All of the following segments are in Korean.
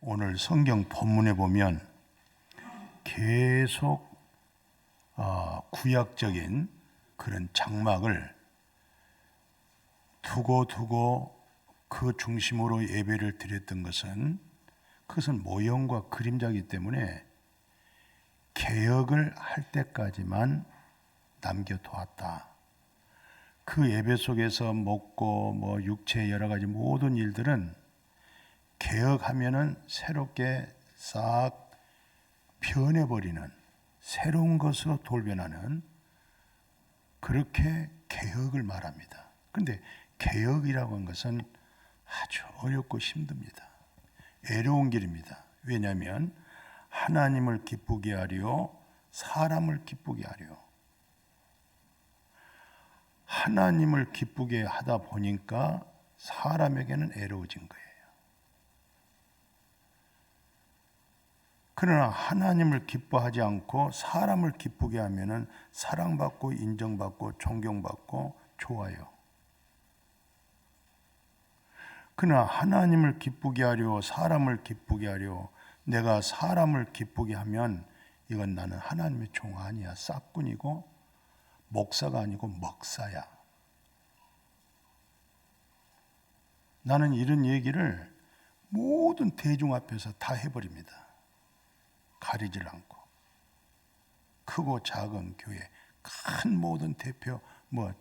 오늘 성경 본문에 보면 계속 구약적인 그런 장막을 두고 그 중심으로 예배를 드렸던 그것은 모형과 그림자이기 때문에 개혁을 할 때까지만 남겨두었다. 그 예배 속에서 먹고 육체의 여러 가지 모든 일들은 개혁하면은 새롭게 싹 변해버리는 새로운 것으로 돌변하는 그렇게 개혁을 말합니다. 그런데 개혁이라고 하는 것은 아주 어렵고 힘듭니다. 애로운 길입니다. 왜냐하면 하나님을 기쁘게 하려 사람을 기쁘게 하려 하나님을 기쁘게 하다 보니까 사람에게는 애로워진 거예요. 그러나 하나님을 기뻐하지 않고 사람을 기쁘게 하면은 사랑받고 인정받고 존경받고 좋아요. 그러나 하나님을 기쁘게 하려 사람을 기쁘게 하려 내가 사람을 기쁘게 하면 이건 나는 하나님의 종 아니야. 싹꾼이고 목사가 아니고 먹사야. 나는 이런 얘기를 모든 대중 앞에서 다 해버립니다. 가리질 않고 크고 작은 교회 큰 모든 대표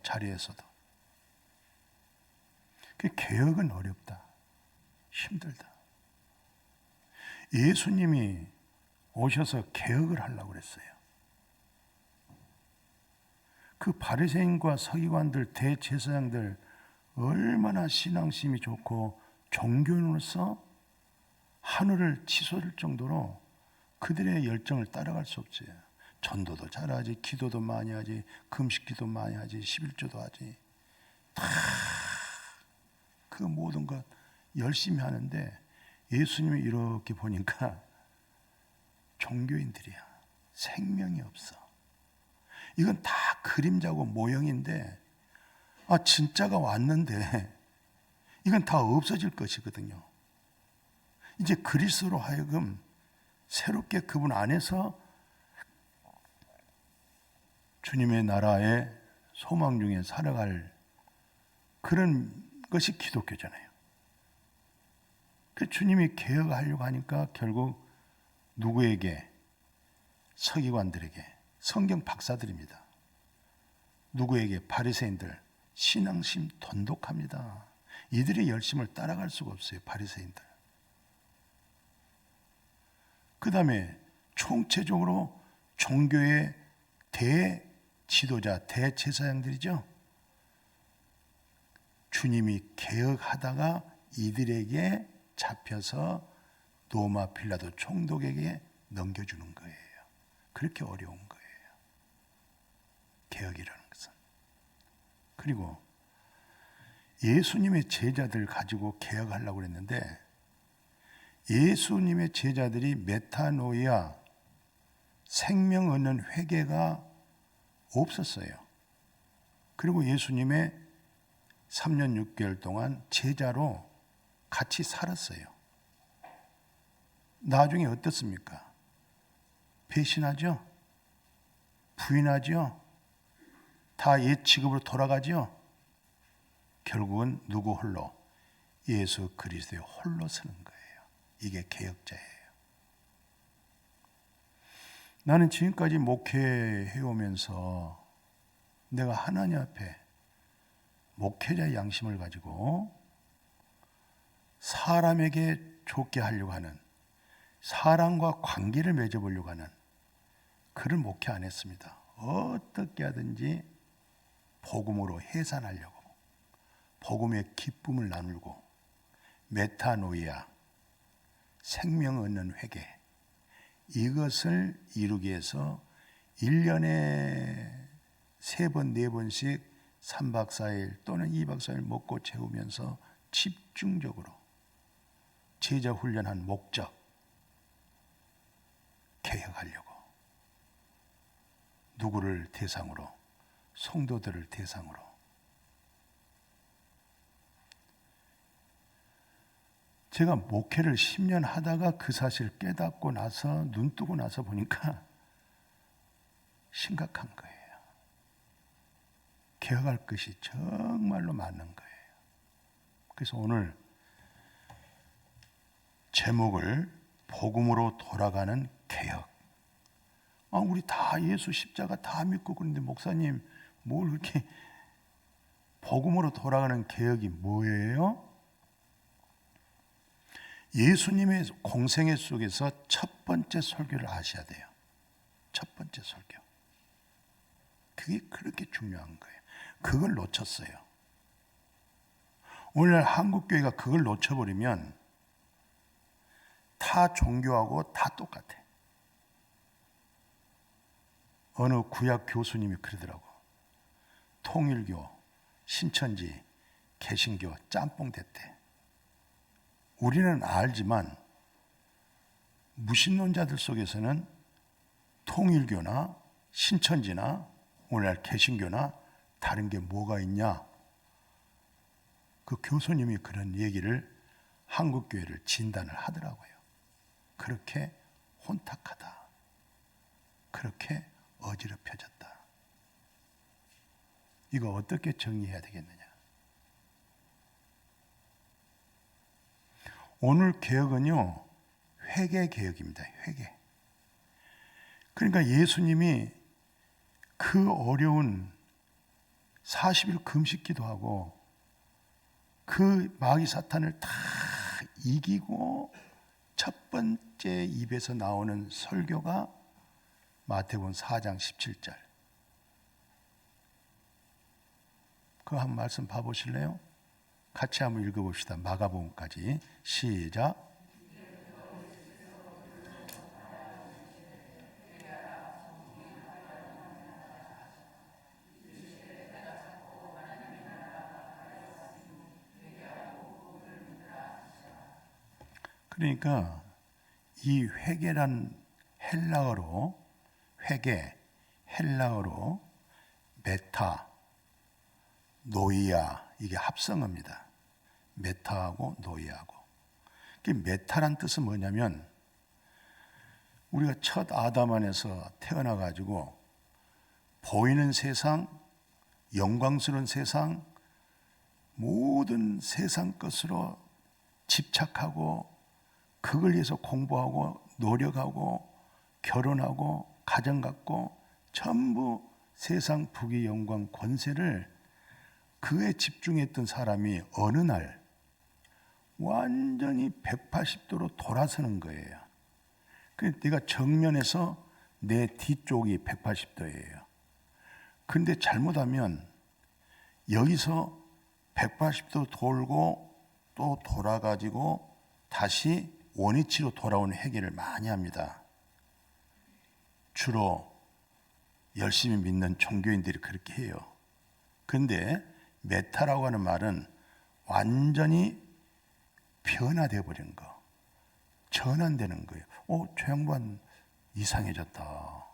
자리에서도 그 개혁은 어렵다. 힘들다. 예수님이 오셔서 개혁을 하려고 그랬어요. 그 바리새인과 서기관들 대제사장들 얼마나 신앙심이 좋고 종교인으로서 하늘을 치솟을 정도로 그들의 열정을 따라갈 수 없어요. 전도도 잘하지, 기도도 많이 하지, 금식기도 많이 하지, 11조도 하지. 다 그 모든 것 열심히 하는데 예수님이 이렇게 보니까 종교인들이야. 생명이 없어. 이건 다 그림자고 모형인데 진짜가 왔는데 이건 다 없어질 것이거든요. 이제 그리스도로 하여금 새롭게 그분 안에서 주님의 나라의 소망 중에 살아갈 그런 것이 기독교잖아요. 그 주님이 개혁하려고 하니까 결국 누구에게? 서기관들에게, 성경 박사들입니다. 누구에게? 바리새인들. 신앙심 돈독합니다. 이들의 열심을 따라갈 수가 없어요. 바리새인들. 그 다음에 총체적으로 종교의 대지도자, 대제사장들이죠. 주님이 개혁하다가 이들에게 잡혀서 로마 빌라도 총독에게 넘겨주는 거예요. 그렇게 어려운 거예요. 개혁이라는 것은. 그리고 예수님의 제자들 가지고 개혁하려고 했는데 예수님의 제자들이 메타노이아 생명 얻는 회개가 없었어요. 그리고 예수님의 3년 6개월 동안 제자로 같이 살았어요. 나중에 어떻습니까? 배신하죠? 부인하죠? 다 옛 직업으로 돌아가죠? 결국은 누구 홀로? 예수 그리스도의 홀로 서는 거예요. 이게 개혁자예요. 나는 지금까지 목회해오면서 내가 하나님 앞에 목회자의 양심을 가지고 사람에게 좋게 하려고 하는, 사람과 관계를 맺어보려고 하는 그런 목회 안 했습니다. 어떻게 하든지 복음으로 해산하려고, 복음의 기쁨을 나누고, 메타노이아, 생명 얻는 회개, 이것을 이루기 위해서 1년에 3번, 4번씩 3박 4일 또는 2박 4일 먹고 재우면서 집중적으로 제자 훈련한 목적, 개혁하려고. 누구를 대상으로? 성도들을 대상으로. 제가 목회를 10년 하다가 그 사실을 깨닫고 나서 눈 뜨고 나서 보니까 심각한 거예요. 개혁할 것이 정말로 많은 거예요. 그래서 오늘 제목을 복음으로 돌아가는 개혁. 우리 다 예수 십자가 다 믿고 그런데 목사님 뭘 그렇게 복음으로 돌아가는 개혁이 뭐예요? 예수님의 공생애 속에서 첫 번째 설교를 아셔야 돼요. 첫 번째 설교. 그게 그렇게 중요한 거예요. 그걸 놓쳤어요. 오늘날 한국교회가 그걸 놓쳐버리면 타 종교하고 다 똑같아. 어느 구약 교수님이 그러더라고. 통일교, 신천지, 개신교 짬뽕 됐대. 우리는 알지만 무신론자들 속에서는 통일교나 신천지나 오늘날 개신교나 다른 게 뭐가 있냐? 그 교수님이 그런 얘기를 한국교회를 진단을 하더라고요. 그렇게 혼탁하다. 그렇게 어지럽혀졌다. 이거 어떻게 정리해야 되겠느냐? 오늘 개혁은요, 회개 개혁입니다. 회개. 그러니까 예수님이 그 어려운 40일 금식 기도하고 그 마귀 사탄을 다 이기고 첫 번째 입에서 나오는 설교가 마태복음 4장 17절. 그거 한 말씀 봐보실래요? 같이 한번 읽어봅시다. 마가복음까지 시작. 그러니까 이 회개란 헬라어로 회개, 헬라어로 메타, 노이아 이게 합성어입니다. 메타하고 노이아하고. 메타란 뜻은 뭐냐면 우리가 첫 아담 안에서 태어나 가지고 보이는 세상, 영광스러운 세상, 모든 세상 것으로 집착하고 그걸 위해서 공부하고 노력하고 결혼하고 가정 갖고 전부 세상 부귀 영광 권세를 그에 집중했던 사람이 어느 날 완전히 180도로 돌아서는 거예요. 그래서 내가 정면에서 내 뒤쪽이 180도예요. 근데 잘못하면 여기서 180도 돌고 또 돌아가지고 다시 원위치로 돌아오는 회개를 많이 합니다. 주로 열심히 믿는 종교인들이 그렇게 해요. 근데 메타라고 하는 말은 완전히 변화되어 버린 거, 전환되는 거예요. 저 양반 이상해졌다.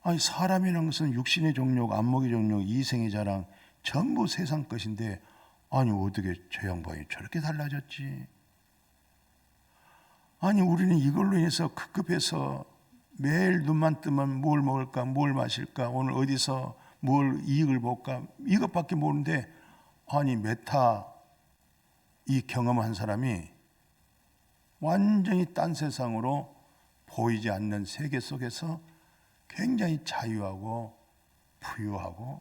아니 사람이라는 것은 육신의 정욕, 안목의 정욕, 이생의 자랑 전부 세상 것인데 아니 어떻게 저 양반이 저렇게 달라졌지? 아니 우리는 이걸로 인해서 급급해서 매일 눈만 뜨면 뭘 먹을까, 뭘 마실까, 오늘 어디서 뭘 이익을 볼까 이것밖에 모르는데 아니 메타 이 경험한 사람이 완전히 딴 세상으로 보이지 않는 세계 속에서 굉장히 자유하고 부유하고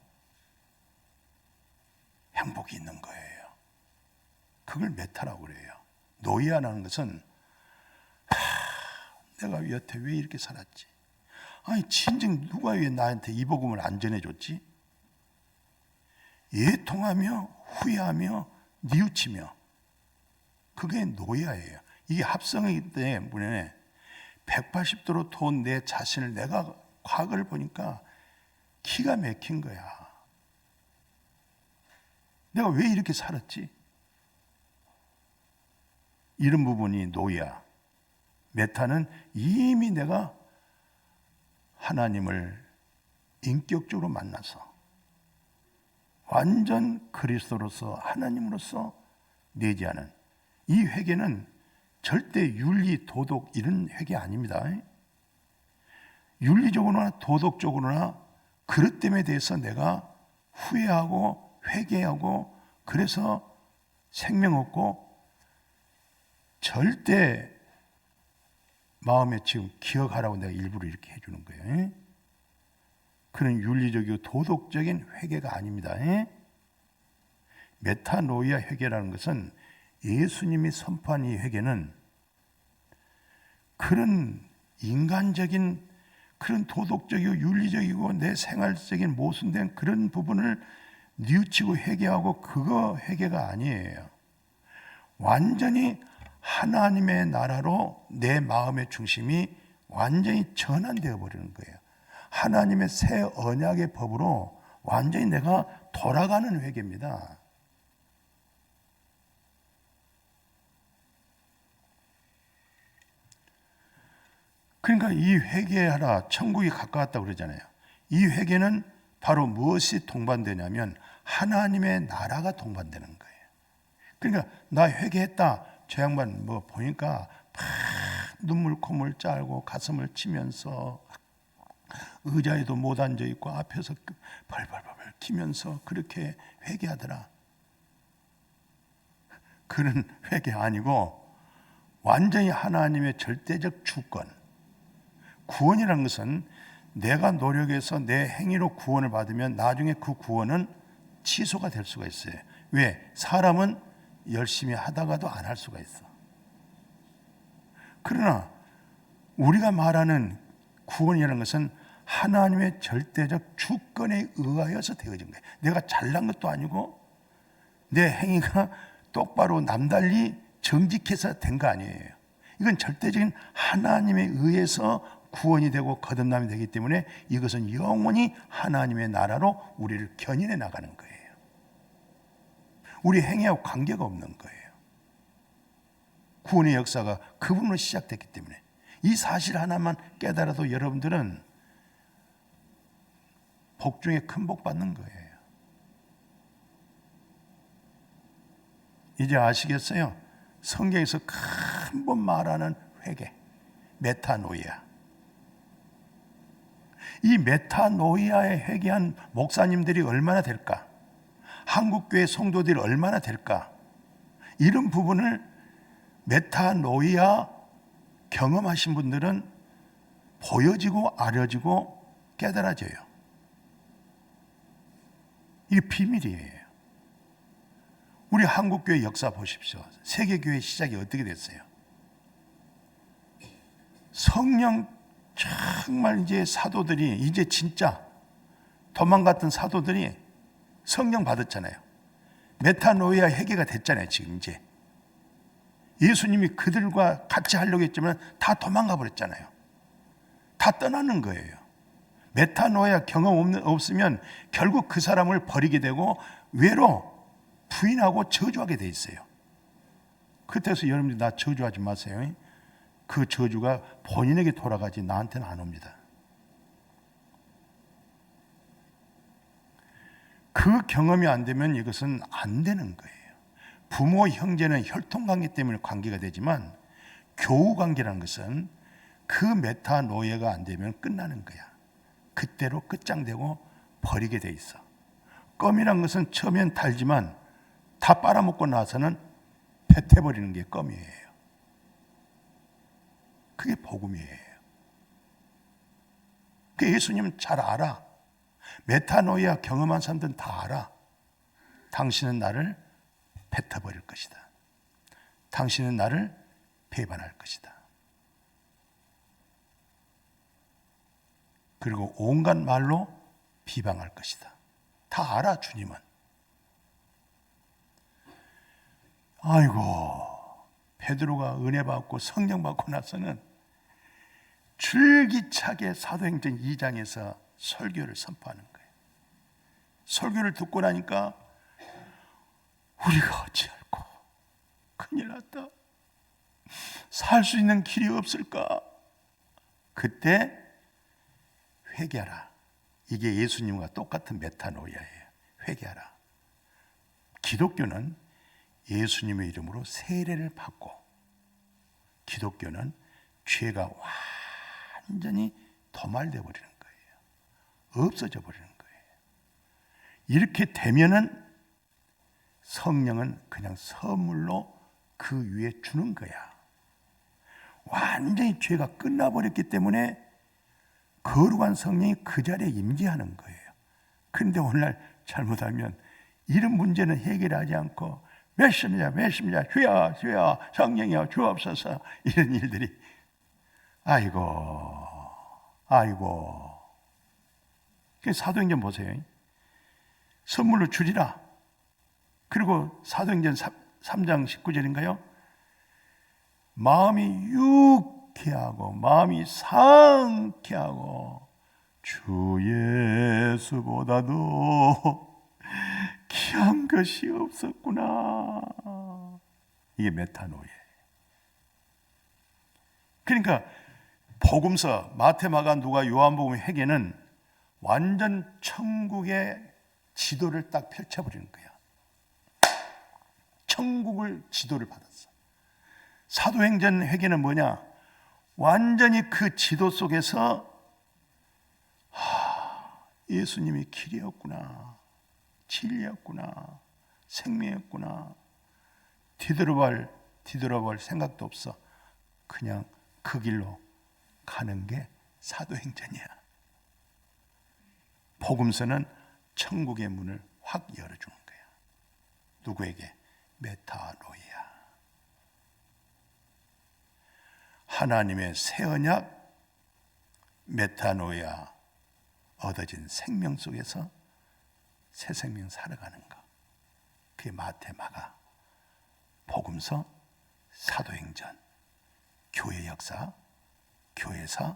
행복이 있는 거예요. 그걸 메타라고 그래요. 노이아라는 것은 내가 여태 왜 이렇게 살았지? 아니 진정 누가 왜 나한테 이 복음을 안 전해줬지? 예통하며 후회하며 뉘우치며 그게 노이아예요. 이게 합성이기 때문에 180도로 돈 내 자신을 내가 과거를 보니까 기가 막힌 거야. 내가 왜 이렇게 살았지? 이런 부분이 노이아. 메타는 이미 내가 하나님을 인격적으로 만나서 완전 그리스도로서 하나님으로서 내지 않은 이 회개는 절대 윤리, 도덕 이런 회개 아닙니다. 윤리적으로나 도덕적으로나 그릇됨에 대해서 내가 후회하고 회개하고 그래서 생명 얻고 절대 마음에 지금 기억하라고 내가 일부러 이렇게 해주는 거예요. 그런 윤리적이고 도덕적인 회개가 아닙니다. 메타노이아 회개라는 것은 예수님이 선포한 이 회개는 그런 인간적인 그런 도덕적이고 윤리적이고 내 생활적인 모순된 그런 부분을 뉘우치고 회개하고 그거 회개가 아니에요. 완전히 하나님의 나라로 내 마음의 중심이 완전히 전환되어 버리는 거예요. 하나님의 새 언약의 법으로 완전히 내가 돌아가는 회개입니다. 그러니까 이 회개하라 천국이 가까웠다고 그러잖아요. 이 회개는 바로 무엇이 동반되냐면 하나님의 나라가 동반되는 거예요. 그러니까 나 회개했다. 저 양반 뭐 보니까 막 눈물 콧물 짜고 가슴을 치면서 의자에도 못 앉아 있고 앞에서 벌벌벌 기면서 그렇게 회개하더라. 그런 회개 아니고 완전히 하나님의 절대적 주권. 구원이라는 것은 내가 노력해서 내 행위로 구원을 받으면 나중에 그 구원은 취소가 될 수가 있어요. 왜? 사람은 열심히 하다가도 안 할 수가 있어. 그러나 우리가 말하는 구원이라는 것은 하나님의 절대적 주권에 의하여서 되어진 거예요. 내가 잘난 것도 아니고 내 행위가 똑바로 남달리 정직해서 된 거 아니에요. 이건 절대적인 하나님에 의해서 구원이 되고 거듭남이 되기 때문에 이것은 영원히 하나님의 나라로 우리를 견인해 나가는 거예요. 우리 행위하고 관계가 없는 거예요. 구원의 역사가 그분으로 시작됐기 때문에 이 사실 하나만 깨달아도 여러분들은 복 중에 큰 복 받는 거예요. 이제 아시겠어요? 성경에서 큰 번 말하는 회개, 메타노이아. 이 메타노이아에 회개한 목사님들이 얼마나 될까? 한국교회 성도들이 얼마나 될까? 이런 부분을 메타노이아 경험하신 분들은 보여지고 알려지고 깨달아져요. 이게 비밀이에요. 우리 한국교회 역사 보십시오. 세계교회 시작이 어떻게 됐어요? 성령 정말 이제 사도들이 이제 진짜 도망갔던 사도들이 성령 받았잖아요. 메타노이아 회개가 됐잖아요. 지금 이제 예수님이 그들과 같이 하려고 했지만 다 도망가 버렸잖아요. 다 떠나는 거예요. 메타노이아 경험 없으면 결국 그 사람을 버리게 되고 외로 부인하고 저주하게 돼 있어요. 그때서 여러분들 나 저주하지 마세요. 그 저주가 본인에게 돌아가지 나한테는 안 옵니다. 그 경험이 안 되면 이것은 안 되는 거예요. 부모, 형제는 혈통관계 때문에 관계가 되지만 교우관계라는 것은 그 메타노예가 안 되면 끝나는 거야. 그때로 끝장되고 버리게 돼 있어. 껌이란 것은 처음엔 달지만 다 빨아먹고 나서는 뱉어버리는 게 껌이에요. 그게 복음이에요. 그 예수님은 잘 알아. 메타노이아 경험한 사람들은 다 알아. 당신은 나를 뱉어버릴 것이다. 당신은 나를 배반할 것이다. 그리고 온갖 말로 비방할 것이다. 다 알아, 주님은. 아이고, 베드로가 은혜 받고 성령 받고 나서는 줄기차게 사도행전 2장에서 설교를 선포하는 거예요. 설교를 듣고 나니까 우리가 어찌할꼬, 큰일 났다. 살 수 있는 길이 없을까? 그때 회개하라. 이게 예수님과 똑같은 메타노이아예요. 회개하라. 기독교는 예수님의 이름으로 세례를 받고, 기독교는 죄가 완전히 도말돼 버리는 거예요. 없어져 버리는 거예요. 이렇게 되면은 성령은 그냥 선물로 그 위에 주는 거야. 완전히 죄가 끝나버렸기 때문에 거룩한 성령이 그 자리에 임재하는 거예요. 그런데 오늘날 잘못하면 이런 문제는 해결하지 않고 몇십자 주여 주여 성령이여 주옵소서, 이런 일들이 아이고. 사도행전 보세요. 선물로 주리라. 그리고 사도행전 3장 19절인가요? 마음이 유쾌하고 마음이 상쾌하고 주 예수보다도 귀한 것이 없었구나. 이게 메타노예. 그러니까 복음서 마태, 마가, 누가, 요한복음, 회개는 완전 천국의 지도를 딱 펼쳐버리는 거야. 천국을 지도를 받았어. 사도행전 회개는 뭐냐? 완전히 그 지도 속에서 예수님이 길이었구나, 진리였구나, 생명이었구나. 뒤돌아볼 생각도 없어. 그냥 그 길로 가는 게 사도행전이야. 복음서는 천국의 문을 확 열어주는 거야. 누구에게? 메타노이아. 하나님의 새 언약, 메타노이아, 얻어진 생명 속에서 새 생명 살아가는 것. 그게 마태, 마가, 복음서, 사도행전, 교회 역사, 교회사,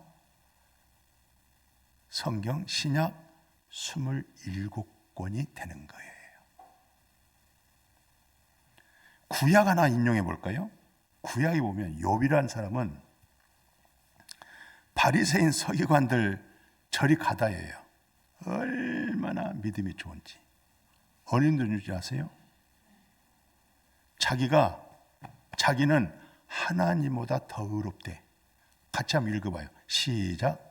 성경, 신약 27권이 되는 거예요. 구약 하나 인용해 볼까요? 구약에 보면 욥이라는 사람은 바리새인 서기관들 저리 가다예요. 얼마나 믿음이 좋은지. 어린이들 줄 아세요? 자기는 하나님보다 더 의롭대. 같이 한번 읽어봐요. 시작.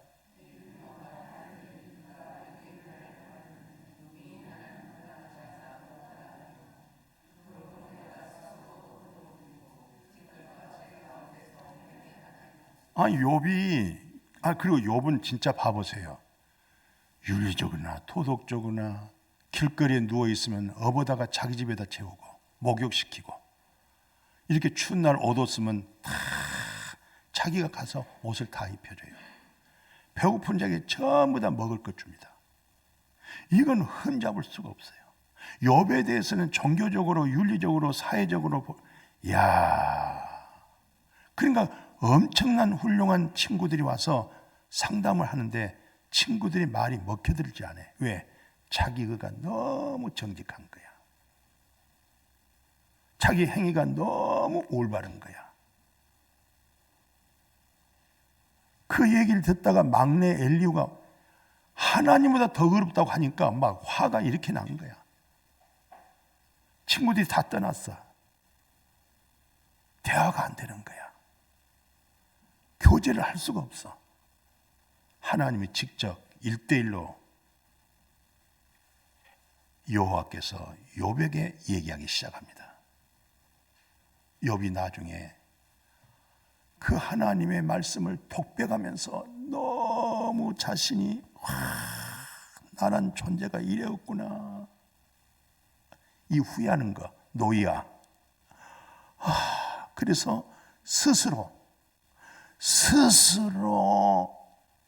그리고 욥은 진짜 봐보세요. 윤리적으로나 토독적으로나 길거리에 누워있으면 업어다가 자기 집에다 채우고 목욕시키고, 이렇게 추운 날 옷 없으면 다 자기가 가서 옷을 다 입혀줘요. 배고픈 자에게 전부 다 먹을 것 줍니다. 이건 흠잡을 수가 없어요. 욥에 대해서는 종교적으로, 윤리적으로, 사회적으로, 그러니까 엄청난 훌륭한 친구들이 와서 상담을 하는데 친구들이 말이 먹혀들지 않아요. 왜? 자기 의가 너무 정직한 거야. 자기 행위가 너무 올바른 거야. 그 얘기를 듣다가 막내 엘리후가 하나님보다 더 어렵다고 하니까 막 화가 이렇게 난 거야. 친구들이 다 떠났어. 대화가 안 되는 거야. 교제를 할 수가 없어. 하나님이 직접 1대1로 여호와께서 욥에게 얘기하기 시작합니다. 욥이 나중에 그 하나님의 말씀을 독백하면서 너무 자신이 나란 존재가 이래였구나, 이 후회하는 거, 노이야. 그래서 스스로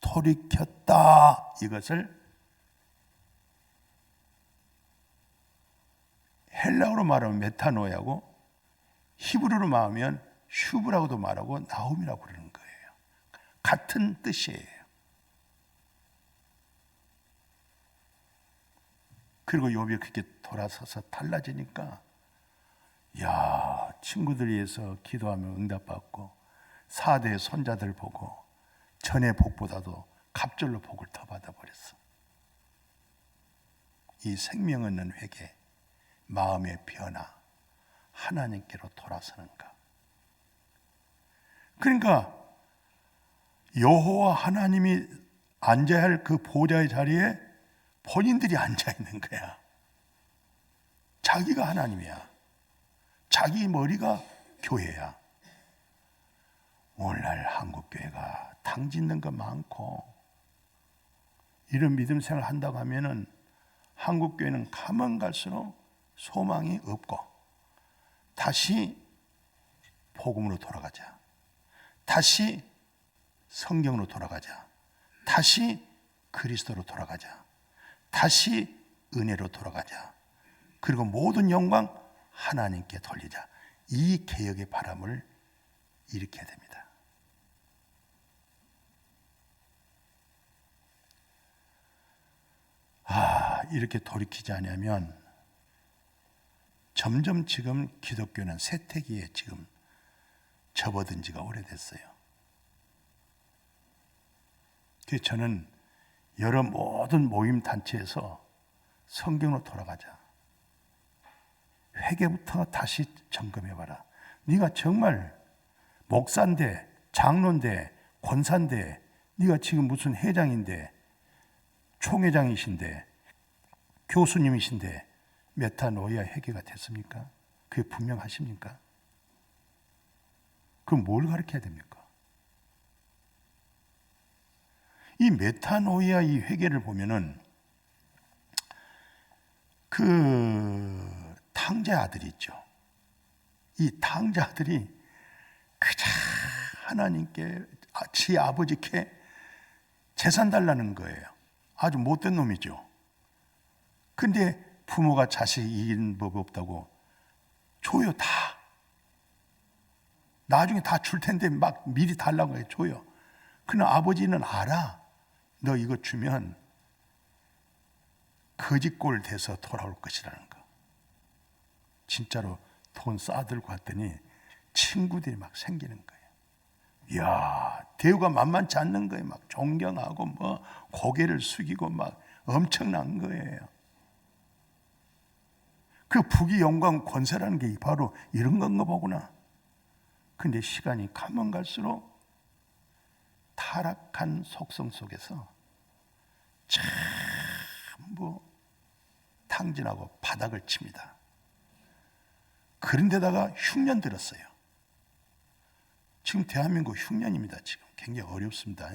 돌이켰다. 이것을 헬라어로 말하면 메타노야고, 히브리어로 말하면 슈브라고도 말하고 나움이라고 그러는 거예요. 같은 뜻이에요. 그리고 욥이 그렇게 돌아서서 달라지니까, 친구들이 위해서 기도하면 응답받고 4대 손자들 보고 전의 복보다도 갑절로 복을 더 받아버렸어. 이 생명 얻는 회개, 마음의 변화, 하나님께로 돌아서는가? 그러니까 여호와 하나님이 앉아야 할 그 보좌의 자리에 본인들이 앉아 있는 거야. 자기가 하나님이야. 자기 머리가 교회야. 오늘날 한국교회가 탕짓는 거 많고 이런 믿음 생활을 한다고 하면은 한국교회는 가면 갈수록 소망이 없고 다시 복음으로 돌아가자. 다시 성경으로 돌아가자. 다시 그리스도로 돌아가자. 다시 은혜로 돌아가자. 그리고 모든 영광 하나님께 돌리자. 이 개혁의 바람을 일으켜야 됩니다. 이렇게 돌이키지 않으면 점점 지금 기독교는 쇠퇴기에 지금 접어든 지가 오래됐어요. 그래서 저는 여러 모든 모임 단체에서 성경으로 돌아가자. 회개부터 다시 점검해봐라. 네가 정말 목사인데, 장로인데, 권사인데, 네가 지금 무슨 회장인데, 총회장이신데, 교수님이신데 메타노이아 회개가 됐습니까? 그게 분명하십니까? 그럼 뭘 가르쳐야 됩니까? 이 메타노이아 이 회개를 보면은 그 탕자 아들이 있죠. 이 탕자 아들이 그저 하나님께 지 아버지께 재산 달라는 거예요. 아주 못된 놈이죠. 근데 부모가 자식 이기는 법 없다고 줘요. 다. 나중에 다 줄 텐데 막 미리 달라고 해 줘요. 그러나 아버지는 알아. 너 이거 주면 거짓골 돼서 돌아올 것이라는 거. 진짜로 돈 싸들고 왔더니 친구들이 막 생기는 거예요. 이야, 대우가 만만치 않는 거예요. 막 존경하고 뭐 고개를 숙이고 막 엄청난 거예요. 그 부귀 영광 권세라는 게 바로 이런 건가 보구나. 근데 시간이 가면 갈수록 타락한 속성 속에서 전부 탕진하고 바닥을 칩니다. 그런데다가 흉년 들었어요. 지금 대한민국 흉년입니다. 지금 굉장히 어렵습니다.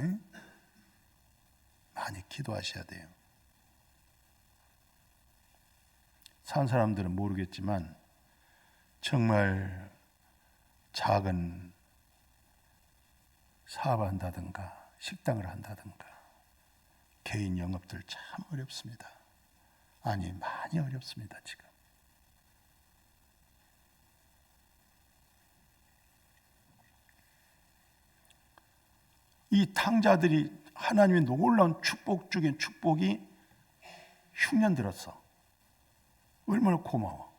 많이 기도하셔야 돼요. 산 사람들은 모르겠지만 정말 작은 사업을 한다든가 식당을 한다든가 개인 영업들 참 어렵습니다. 아니, 많이 어렵습니다. 지금. 이 탕자들이 하나님의 놀라운 축복 중에 축복이 흉년 들었어. 얼마나 고마워.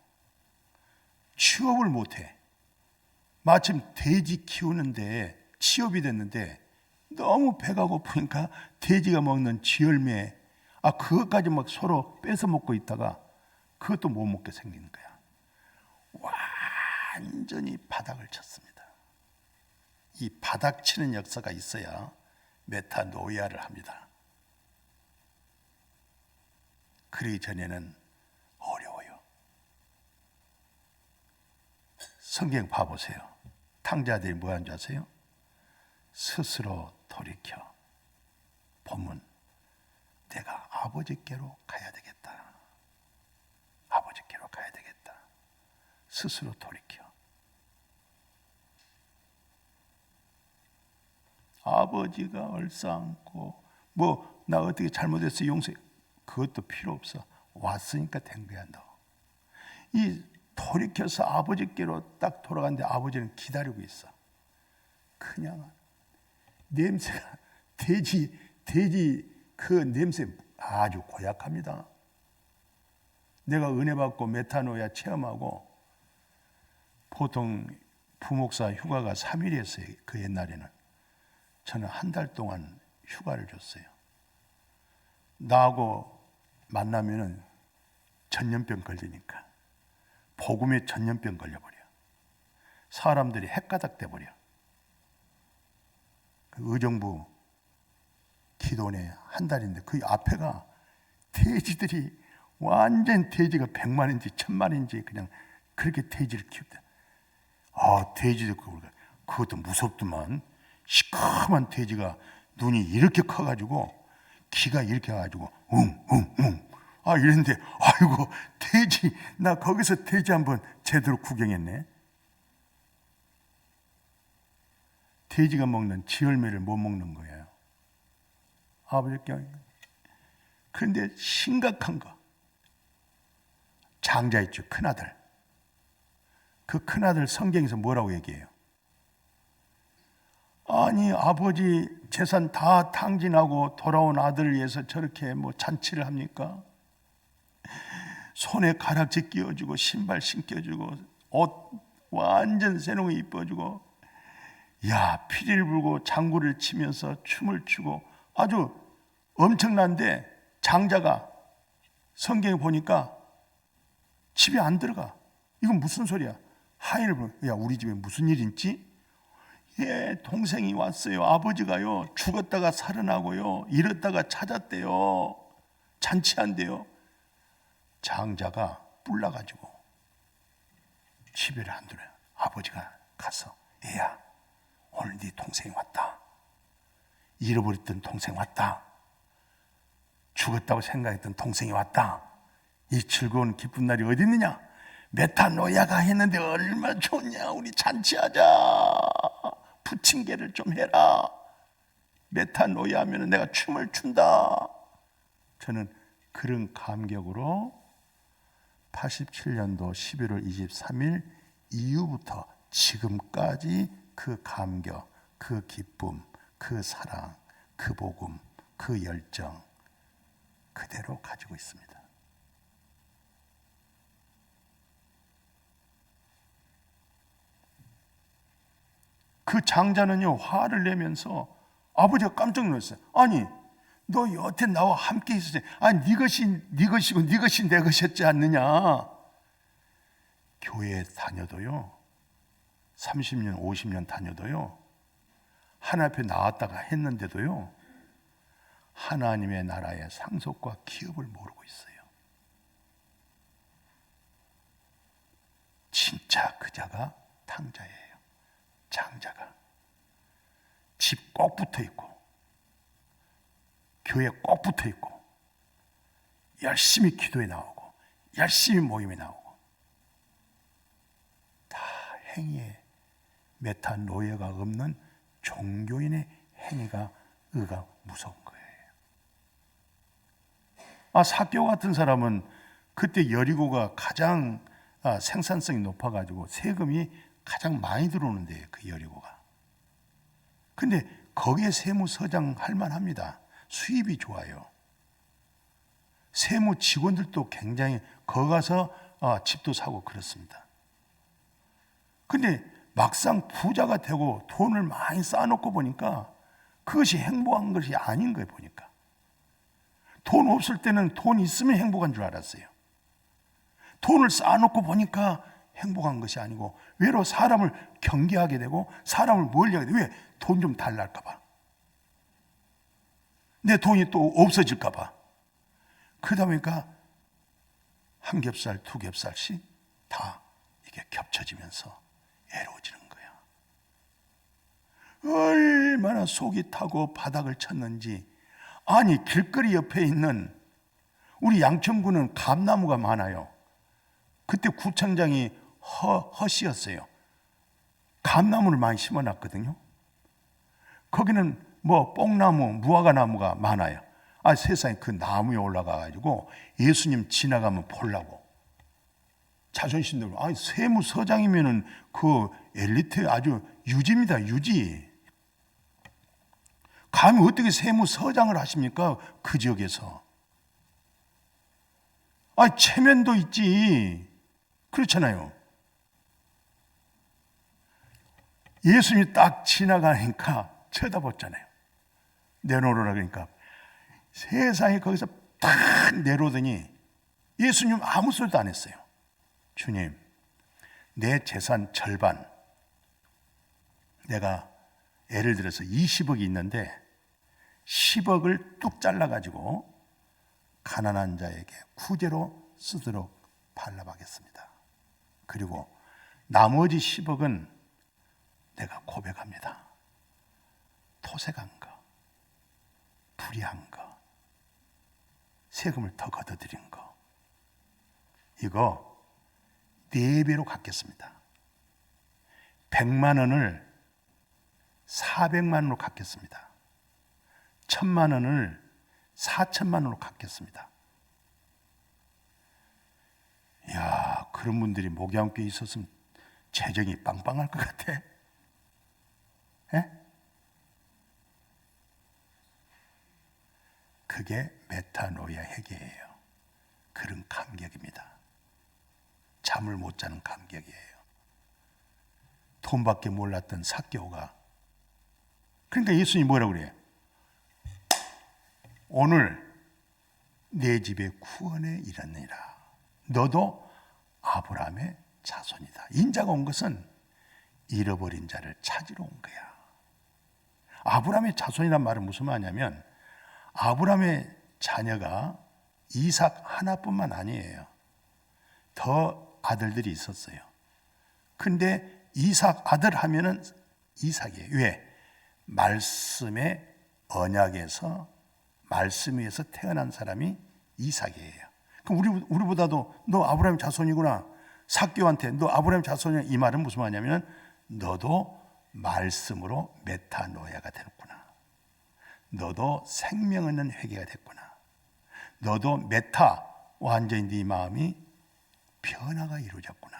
취업을 못해. 마침 돼지 키우는데 취업이 됐는데 너무 배가 고프니까 돼지가 먹는 쥐열매, 그것까지 막 서로 뺏어 먹고 있다가 그것도 못 먹게 생기는 거야. 완전히 바닥을 쳤습니다. 이 바닥 치는 역사가 있어야 메타노이아를 합니다. 그러기 전에는 어려워요. 성경 봐보세요. 탕자들이 뭐 하는 줄 아세요? 스스로 돌이켜 보면 내가 아버지께로 가야 되겠다. 아버지께로 가야 되겠다. 스스로 돌이켜. 아버지가 얼싸안고 뭐 나 어떻게 잘못했어 용서해. 그것도 필요 없어. 왔으니까 된 거야. 너. 이 돌이켜서 아버지께로 딱 돌아갔는데 아버지는 기다리고 있어. 그냥 냄새가 돼지 그 냄새 아주 고약합니다. 내가 은혜 받고 메타노이아 체험하고 보통 부목사 휴가가 3일이었어요. 그 옛날에는. 저는 한 달 동안 휴가를 줬어요. 나하고 만나면은 전염병 걸리니까 복음에 전염병 걸려버려. 사람들이 헷가닥 돼버려. 그 의정부 기도원에 한 달인데 그 앞에가 돼지들이 완전 돼지가 100만인지 1000만인지 그냥 그렇게 돼지를 키우다. 돼지도 그것도 무섭더만. 시커먼 돼지가 눈이 이렇게 커가지고 귀가 이렇게 해가지고 웅웅웅 이랬는데 아이고 돼지, 나 거기서 돼지 한번 제대로 구경했네. 돼지가 먹는 지열매를 못 먹는 거예요. 아버지께. 그런데 심각한 거, 장자 있죠, 큰아들. 그 큰아들 성경에서 뭐라고 얘기해요? 아니 아버지 재산 다 탕진하고 돌아온 아들을 위해서 저렇게 뭐 잔치를 합니까? 손에 가락지 끼워주고 신발 신겨주고 옷 완전 새로운 입혀주고, 야 피리를 불고 장구를 치면서 춤을 추고 아주 엄청난데, 장자가 성경에 보니까 집에 안 들어가. 이건 무슨 소리야? 하인을 보면, 야 우리 집에 무슨 일 있지? 예, 동생이 왔어요. 아버지가요 죽었다가 살아나고요 잃었다가 찾았대요. 잔치한대요. 장자가 뿔나가지고 집에를 안 들어요. 아버지가 가서, 얘야 오늘 네 동생이 왔다. 잃어버렸던 동생 왔다. 죽었다고 생각했던 동생이 왔다. 이 즐거운 기쁜 날이 어디 있느냐? 메타노야가 했는데 얼마나 좋냐. 우리 잔치하자. 부침개를 좀 해라. 메타노야 하면 내가 춤을 춘다. 저는 그런 감격으로 87년도 11월 23일 이후부터 지금까지 그 감격, 그 기쁨, 그 사랑, 그 복음, 그 열정 그대로 가지고 있습니다. 그 장자는요 화를 내면서 아버지가 깜짝 놀랐어요. 아니 너 여태 나와 함께 있었지. 아니 네 것이 네 것이고 네 것이 내 것이었지 않느냐. 교회 다녀도요 30년 50년 다녀도요 하나님 앞에 나왔다가 했는데도요 하나님의 나라의 상속과 기업을 모르고 있어요. 진짜 그 자가 탕자예요. 장자가 집 꼭 붙어 있고 교회 꼭 붙어 있고 열심히 기도에 나오고 열심히 모임에 나오고 다 행위에 메타노예가 없는 종교인의 행위가 의가 무서운 거예요. 삭개오 같은 사람은 그때 여리고가 가장 생산성이 높아가지고 세금이 가장 많이 들어오는데 그 여리고가. 근데 거기에 세무서장 할 만합니다. 수입이 좋아요. 세무 직원들도 굉장히 거기 가서 집도 사고 그렇습니다. 근데 막상 부자가 되고 돈을 많이 쌓아놓고 보니까 그것이 행복한 것이 아닌 거예요. 보니까 돈 없을 때는 돈 있으면 행복한 줄 알았어요. 돈을 쌓아놓고 보니까 행복한 것이 아니고 외로 사람을 경계하게 되고 사람을 멀리하게 되고, 왜? 돈 좀 달랄까 봐. 내 돈이 또 없어질까 봐. 그러다 보니까 한 겹살 두 겹살씩 다 이게 겹쳐지면서 애로워지는 거야. 얼마나 속이 타고 바닥을 쳤는지. 아니 길거리 옆에 있는 우리 양천구는 감나무가 많아요. 그때 구청장이 허씨였어요. 감나무를 많이 심어놨거든요. 거기는 뭐 뽕나무, 무화과나무가 많아요. 세상에 그 나무에 올라가가지고 예수님 지나가면 보려고 자존심 들고. 세무서장이면은 그 엘리트 아주 유지입니다. 유지. 감히 어떻게 세무서장을 하십니까? 그 지역에서. 체면도 있지. 그렇잖아요. 예수님이 딱 지나가니까 쳐다봤잖아요. 내놓으라 그러니까 세상에 거기서 딱 내려오더니 예수님 아무 소리도 안 했어요. 주님 내 재산 절반, 내가 예를 들어서 20억이 있는데 10억을 뚝 잘라가지고 가난한 자에게 구제로 쓰도록 반납하겠습니다. 그리고 나머지 10억은 내가 고백합니다. 토색한 거, 불의한 거, 세금을 더 걷어들인 거, 이거 4배로 갚겠습니다. 100만 원을 400만 원으로 갚겠습니다. 1000만 원을 4천만 원으로 갚겠습니다. 이야, 그런 분들이 목양교에 있었으면 재정이 빵빵할 것 같아. 에? 그게 메타노이아 회개예요. 그런 감격입니다. 잠을 못 자는 감격이에요. 돈밖에 몰랐던 삭개오가, 그러니까 예수님이 뭐라고 그래요? 오늘 내 집에 구원에 이르느니라. 너도 아브라함의 자손이다. 인자가 온 것은 잃어버린 자를 찾으러 온 거야. 아브라함의 자손이란 말은 무슨 말이냐면 아브라함의 자녀가 이삭 하나뿐만 아니에요. 더 아들들이 있었어요. 근데 이삭 아들 하면은 이삭이에요. 왜? 말씀의 언약에서 말씀 위에서 태어난 사람이 이삭이에요. 그럼 우리보다도 너 아브라함 자손이구나. 삭개오한테 너 아브라함 자손이야. 이 말은 무슨 말이냐면 너도 말씀으로 메타노야가 되었구나. 너도 생명 있는 회개가 됐구나. 너도 메타 완전히 네 마음이 변화가 이루어졌구나.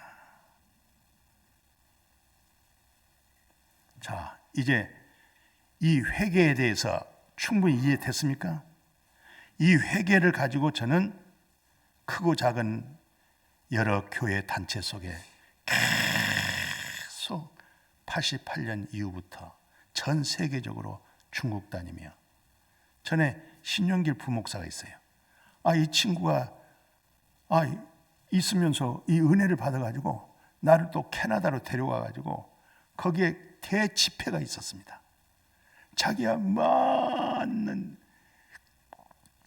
자, 이제 이 회개에 대해서 충분히 이해됐습니까? 이 회개를 가지고 저는 크고 작은 여러 교회 단체 속에 계속 88년 이후부터 전 세계적으로 중국 다니며, 전에 신용길 부목사가 있어요. 이 친구가 있으면서 이 은혜를 받아가지고 나를 또 캐나다로 데려가가지고 거기에 대집회가 있었습니다. 자기가 많은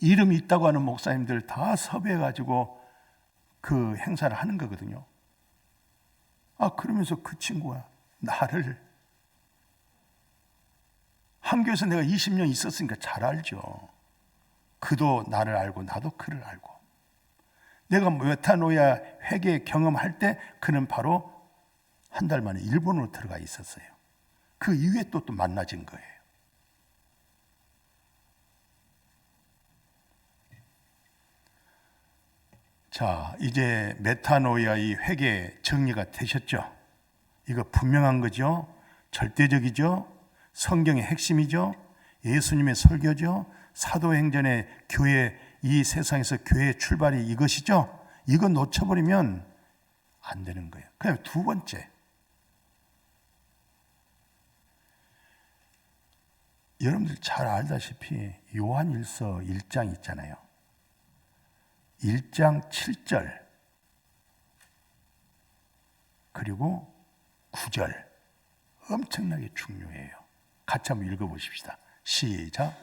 이름이 있다고 하는 목사님들 다 섭외해가지고 그 행사를 하는 거거든요. 그러면서 그 친구가 나를, 한교에서 내가 20년 있었으니까 잘 알죠. 그도 나를 알고 나도 그를 알고, 내가 메타노야 회개 경험할 때 그는 바로 한 달 만에 일본으로 들어가 있었어요. 그 이후에 또 만나진 거예요. 자, 이제 메타노이아의 회개 정리가 되셨죠? 이거 분명한 거죠? 절대적이죠? 성경의 핵심이죠? 예수님의 설교죠? 사도행전의 교회, 이 세상에서 교회의 출발이 이것이죠? 이거 놓쳐버리면 안 되는 거예요. 그다음에 두 번째, 여러분들 잘 알다시피 요한일서 1장 있잖아요. 1장 7절 그리고 9절 엄청나게 중요해요. 같이 한번 읽어보십시다. 시작.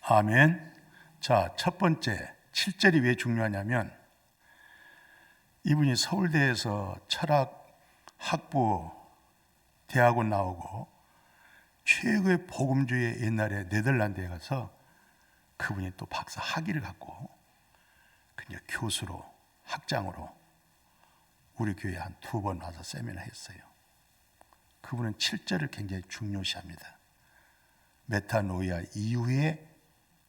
아멘. 자, 첫 번째 7절이 왜 중요하냐면, 이분이 서울대에서 철학 학부 대학원 나오고 최고의 복음주의, 옛날에 네덜란드에 가서 그분이 또 박사 학위를 갖고 그냥 교수로, 학장으로 우리 교회에 한 2번 와서 세미나 했어요. 그분은 7절을 굉장히 중요시합니다. 메타노이아 이후에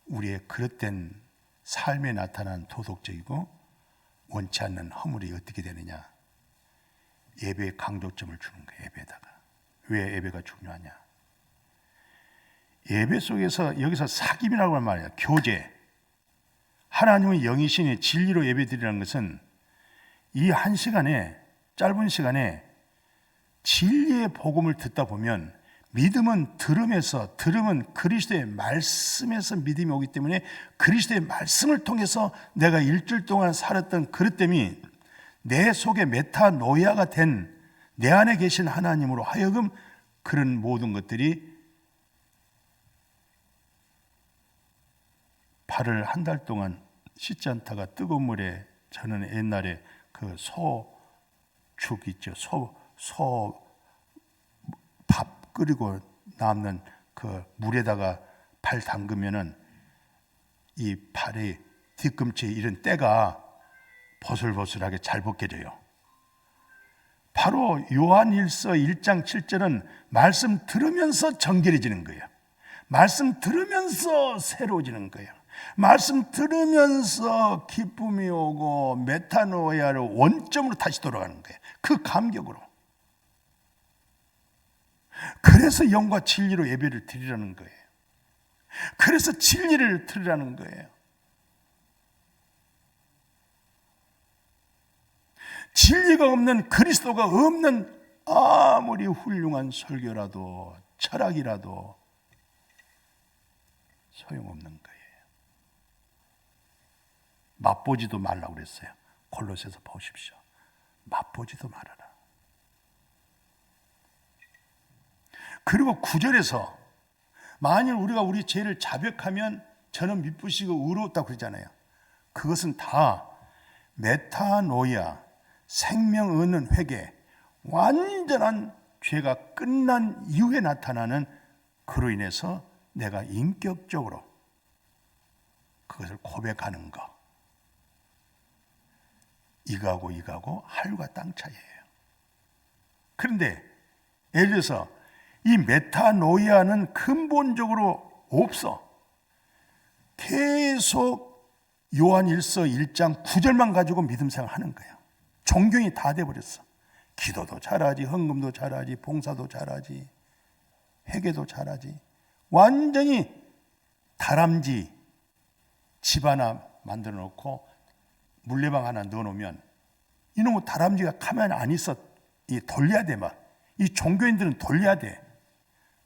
우리의 그릇된 삶에 나타난 도덕적이고 원치 않는 허물이 어떻게 되느냐, 예배에 강조점을 주는 거예요. 예배에다가. 왜 예배가 중요하냐? 예배 속에서 여기서 사귐이라고 하는 말이야. 교제. 하나님의 영이시니 진리로 예배드리라는 것은 이 한 시간에, 짧은 시간에 진리의 복음을 듣다 보면 믿음은 들음은 그리스도의 말씀에서 믿음이 오기 때문에 그리스도의 말씀을 통해서 내가 일주일 동안 살았던 그릇됨이 내 속에 메타노이아가 된 내 안에 계신 하나님으로 하여금 그런 모든 것들이 발을 한 달 동안 씻지 않다가 뜨거운 물에, 저는 옛날에 그 소죽 있죠. 밥 끓이고 남는 그 물에다가 발 담그면은 이 발의 뒤꿈치에 이런 때가 보슬보슬하게 잘 벗겨져요. 바로 요한일서 1장 7절은 말씀 들으면서 정결해지는 거예요. 말씀 들으면서 새로워지는 거예요. 말씀 들으면서 기쁨이 오고 메타노이아로 원점으로 다시 돌아가는 거예요. 그 감격으로. 그래서 영과 진리로 예배를 드리라는 거예요. 그래서 진리를 들으라는 거예요. 진리가 없는, 그리스도가 없는 아무리 훌륭한 설교라도 철학이라도 소용없는 거예요. 맛보지도 말라고 그랬어요. 골로새서 보십시오. 맛보지도 말아라. 그리고 9절에서 만일 우리가 우리 죄를 자백하면 저는 미쁘시고 의롭다고 그러잖아요. 그것은 다 메타노이아, 생명 얻는 회개, 완전한 죄가 끝난 이후에 나타나는, 그로 인해서 내가 인격적으로 그것을 고백하는 것. 이거하고 하늘과 땅 차이예요. 그런데 예를 들어서 이 메타노이아는 근본적으로 없어. 계속 요한일서 1장 9절만 가지고 믿음 생활하는 거야. 존경이 다 돼버렸어. 기도도 잘하지, 헌금도 잘하지, 봉사도 잘하지, 회개도 잘하지. 완전히 다람쥐 집 하나 만들어 놓고 물레방 하나 넣어 놓으면 이놈의 다람쥐가 가만히 안 있어. 이 돌려야 돼. 막 이 종교인들은 돌려야 돼.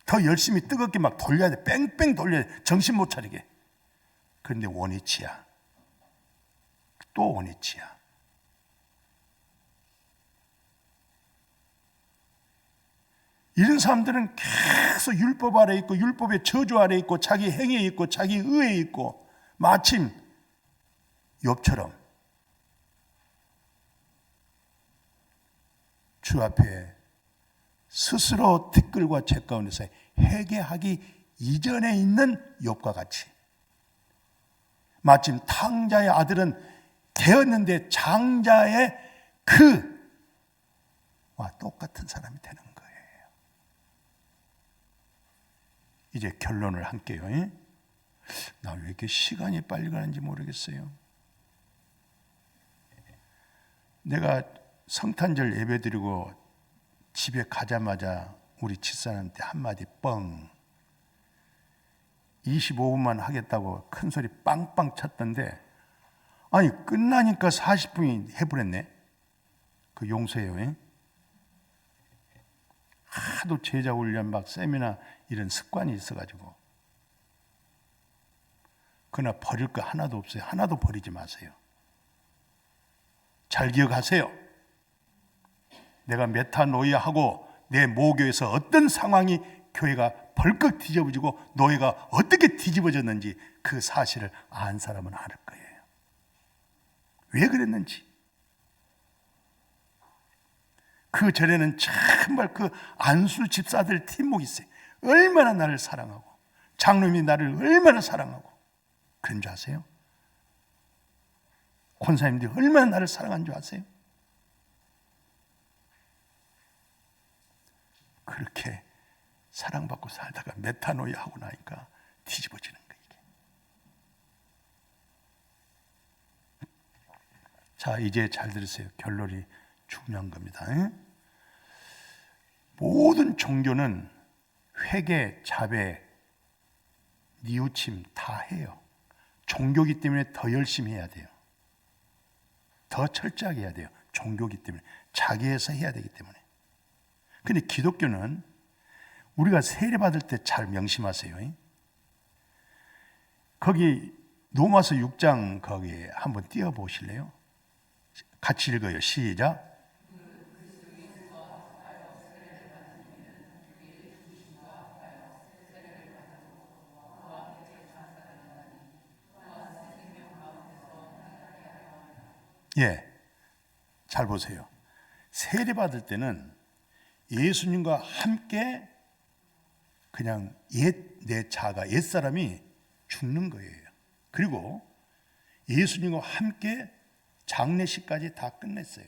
더 열심히 뜨겁게 막 돌려야 돼. 뺑뺑 돌려야 돼. 정신 못 차리게. 그런데 원위치야. 또 원위치야. 이런 사람들은 계속 율법 아래 있고 율법의 저주 아래 있고 자기 행위에 있고 자기 의에 있고, 마침 욥처럼 주 앞에 스스로 티끌과 재 가운데서 회개하기 이전에 있는 욥과 같이, 마침 탕자의 아들은 되었는데 장자의 그와 똑같은 사람이 되는 거예요. 이제 결론을 할게요. 나 왜 이렇게 시간이 빨리 가는지 모르겠어요. 내가 성탄절 예배드리고 집에 가자마자 우리 집사람한테 한마디 뻥, 25분만 하겠다고 큰 소리 빵빵 쳤던데, 아니 끝나니까 40분이 해버렸네. 그 용서해요. 하도 제자 훈련 막 세미나 이런 습관이 있어가지고. 그러나 버릴 거 하나도 없어요. 하나도 버리지 마세요. 잘 기억하세요. 내가 메타노이아하고 내 모교에서 어떤 상황이 교회가 벌컥 뒤집어지고 노예가 어떻게 뒤집어졌는지 그 사실을 안 사람은 알 거예요. 왜 그랬는지. 그 전에는 정말 그 안수 집사들 팀목이 있어요. 얼마나 나를 사랑하고 장로님이 나를 얼마나 사랑하고 그런 줄 아세요? 권사님들이 얼마나 나를 사랑한 줄 아세요? 그렇게 사랑받고 살다가 메타노이아 하고 나니까 뒤집어지는 거예요. 이게. 자, 이제 잘 들으세요. 결론이 중요한 겁니다. 모든 종교는 회개, 자배, 뉘우침 다 해요. 종교기 때문에 더 열심히 해야 돼요. 더 철저하게 해야 돼요. 종교기 때문에. 자기에서 해야 되기 때문에. 근데 기독교는 우리가 세례받을 때 잘 명심하세요. 거기 로마서 6장 거기에 한번 띄워보실래요? 같이 읽어요. 시작. 예, 잘 보세요. 세례받을 때는 예수님과 함께 그냥 내 자가 옛사람이 죽는 거예요. 그리고 예수님과 함께 장례식까지 다 끝냈어요.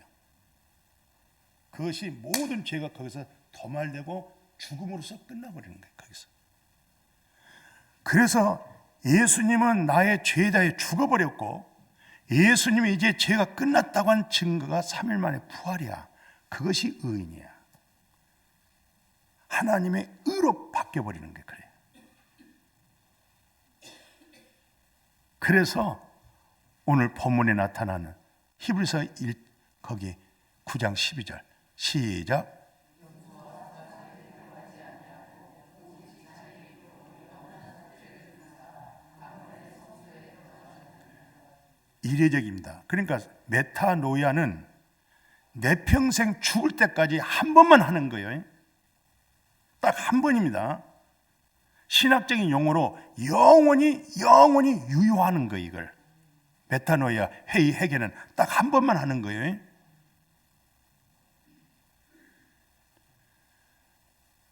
그것이 모든 죄가 거기서 도말되고 죽음으로써 끝나버리는 거예요. 거기서. 그래서 예수님은 나의 죄다에 죽어버렸고 예수님이 이제 죄가 끝났다고 한 증거가 3일 만에 부활이야. 그것이 의인이야. 하나님의 의로 바뀌어버리는 게 그래요. 그래서 오늘 본문에 나타나는 히브리서 1 거기 9장 12절 시작. 이례적입니다. 그러니까 메타노이아는 내 평생 죽을 때까지 한 번만 하는 거예요. 딱 한 번입니다. 신학적인 용어로 영원히 유효하는 거 이걸. 메타노이아 회의 회개는 딱 한 번만 하는 거예요.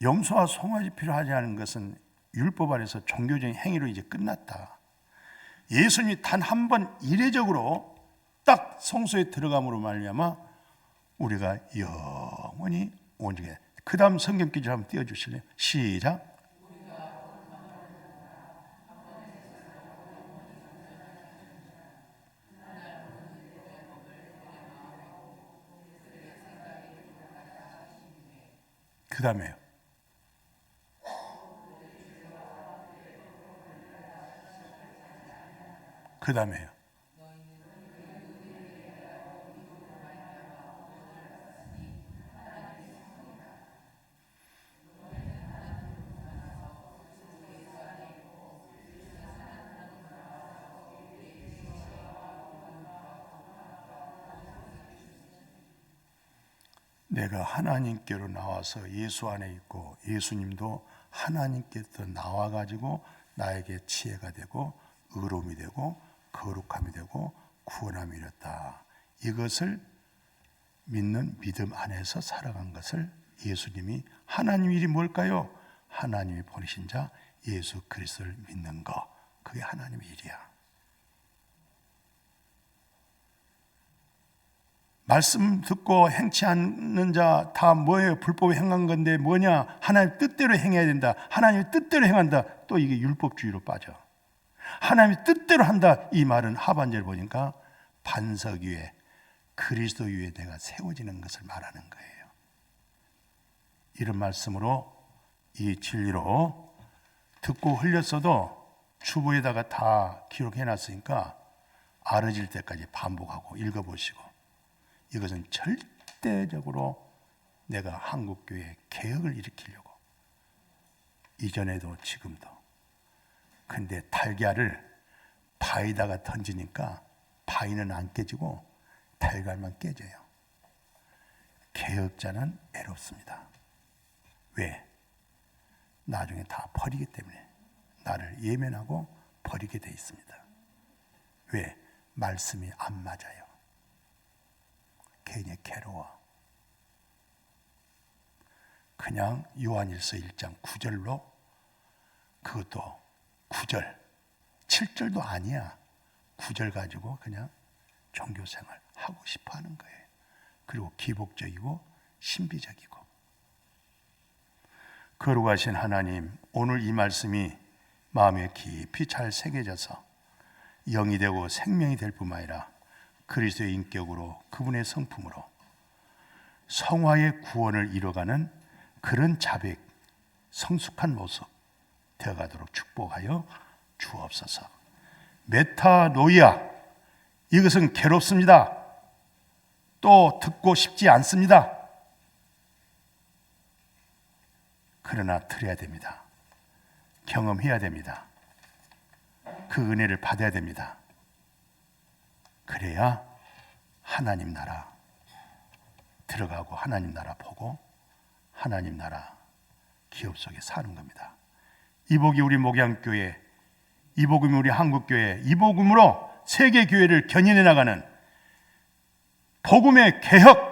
염소와 송아지 피로 하지 않은 것은 율법 아래서 종교적인 행위로 이제 끝났다. 예수님이 단 한 번 이례적으로 딱 성소에 들어감으로 말미암아 우리가 영원히 온전해. 그 다음 성경 기절 한번 띄워주실래요? 시작. 그 다음에요. 그 다음에요. 내가 하나님께로 나와서 예수 안에 있고 예수님도 하나님께서 나와가지고 나에게 지혜가 되고 의로움이 되고 거룩함이 되고 구원함이 이뤘다. 이것을 믿는 믿음 안에서 살아간 것을 예수님이 하나님 일이 뭘까요? 하나님이 보내신 자 예수 그리스도를 믿는 거. 그게 하나님의 일이야. 말씀 듣고 행치 않는 자 다 뭐예요? 불법에 행한 건데 뭐냐? 하나님 뜻대로 행해야 된다. 하나님의 뜻대로 행한다. 또 이게 율법주의로 빠져. 하나님의 뜻대로 한다. 이 말은 하반절 보니까 반석 위에 그리스도 위에 내가 세워지는 것을 말하는 거예요. 이런 말씀으로 이 진리로 듣고 흘렸어도 주보에다가 다 기록해 놨으니까 알아질 때까지 반복하고 읽어보시고 이것은 절대적으로 내가 한국교회 개혁을 일으키려고 이전에도 지금도. 근데 달걀을 바위다가 던지니까 바위는 안 깨지고 달걀만 깨져요. 개혁자는 애롭습니다. 왜? 나중에 다 버리기 때문에. 나를 예면하고 버리게 돼 있습니다. 왜? 말씀이 안 맞아요. 괜히 괴로워. 그냥 요한일서 1장 9절로 그것도 9절 7절도 아니야. 9절 가지고 그냥 종교생활 하고 싶어 하는 거예요. 그리고 기복적이고 신비적이고. 거룩하신 하나님, 오늘 이 말씀이 마음에 깊이 잘 새겨져서 영이 되고 생명이 될 뿐만 아니라 그리스도의 인격으로 그분의 성품으로 성화의 구원을 이뤄가는 그런 자백, 성숙한 모습 되어가도록 축복하여 주옵소서. 메타노이아, 이것은 괴롭습니다. 또 듣고 싶지 않습니다. 그러나 들어야 됩니다. 경험해야 됩니다. 그 은혜를 받아야 됩니다. 그래야 하나님 나라 들어가고 하나님 나라 보고 하나님 나라 기업 속에 사는 겁니다. 이 복이 우리 목양교회, 이 복음이 우리 한국교회, 이 복음으로 세계교회를 견인해 나가는 복음의 개혁,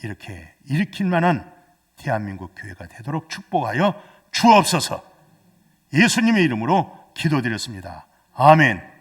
이렇게 일으킬 만한 대한민국 교회가 되도록 축복하여 주옵소서. 예수님의 이름으로 기도드렸습니다. 아멘.